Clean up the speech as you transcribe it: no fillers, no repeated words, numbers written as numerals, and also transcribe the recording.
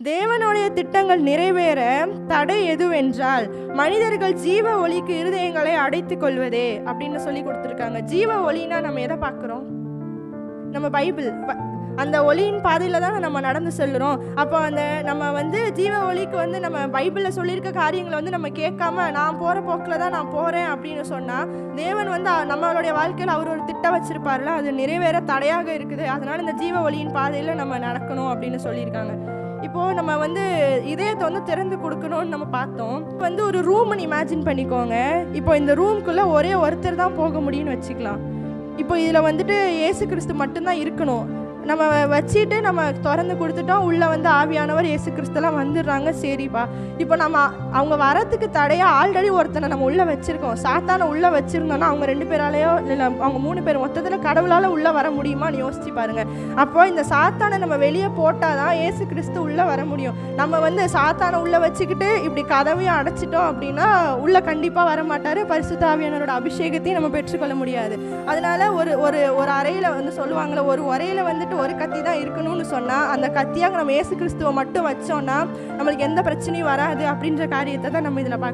தேவனுடைய திட்டங்கள் நிறைவேற தடை எதுவென்றால் மனிதர்கள் ஜீவ ஒளிக்கு இருதயங்களை அடைத்து கொள்வதே அப்படின்னு சொல்லி கொடுத்துருக்காங்க. ஜீவ ஒளினா நம்ம எதை பார்க்குறோம்? நம்ம பைபிள், அந்த ஒளியின் பாதையில் தான் நம்ம நடந்து செல்கிறோம். அப்போ அந்த நம்ம ஜீவ ஒளிக்கு நம்ம பைபிளில் சொல்லியிருக்க காரியங்களை நம்ம கேட்காம நான் போகிற போக்கில் தான் நான் போகிறேன் அப்படின்னு சொன்னால், தேவன் நம்மளுடைய வாழ்க்கையில் அவர் ஒரு திட்டம் வச்சுருப்பார்ல, அது நிறைவேற தடையாக இருக்குது. அதனால் இந்த ஜீவ ஒளியின் பாதையில் நம்ம நடக்கணும் அப்படின்னு சொல்லியிருக்காங்க. இப்போது நம்ம இதயத்தை திறந்து கொடுக்கணும்னு நம்ம பார்த்தோம். ஒரு ரூம் இமேஜின் பண்ணிக்கோங்க. இப்போ இந்த ரூம்குள்ளே ஒரே ஒருத்தர் தான் போக முடியும்னு வச்சுக்கலாம். இப்போ இதில் இயேசு கிறிஸ்து மட்டும்தான் இருக்கணும். நம்ம வச்சுட்டு நம்ம திறந்து கொடுத்துட்டோம். உள்ளே ஆவியானவர் இயேசு கிறிஸ்தெல்லாம் வந்துடுறாங்க. சரிப்பா, இப்போ அவங்க வரத்துக்கு தடையாக ஆல்ரெடி ஒருத்தனை நம்ம உள்ளே வச்சுருக்கோம். சாத்தானை உள்ளே வச்சுருந்தோன்னா அவங்க 2 பேராலேயோ இல்லை அவங்க 3 பேர் மொத்தத்தில் கடவுளால் உள்ளே வர முடியுமான்னு யோசிச்சு பாருங்கள். அப்போ இந்த சாத்தானை நம்ம வெளியே போட்டால் தான் இயேசு கிறிஸ்து உள்ளே வர முடியும். நம்ம சாத்தானை உள்ளே வச்சுக்கிட்டு இப்படி கதவையும் அடைச்சிட்டோம் அப்படின்னா உள்ளே கண்டிப்பாக வர மாட்டார். பரிசுத்த ஆவியானவரோட அபிஷேகத்தையும் நம்ம பெற்றுக்கொள்ள முடியாது. அதனால ஒரு அறையில் சொல்லுவாங்களே, ஒரு உரையில் ஒரு கத்தி தான் இருக்கணும்னு சொன்னால், அந்த கத்தியாக நம்ம இயேசு கிறிஸ்துவை மட்டும் வச்சோன்னா நம்மளுக்கு எந்த பிரச்சனையும் வராது அப்படின்ற காரியத்தை தான் நம்ம இதில் பார்க்கலாம்.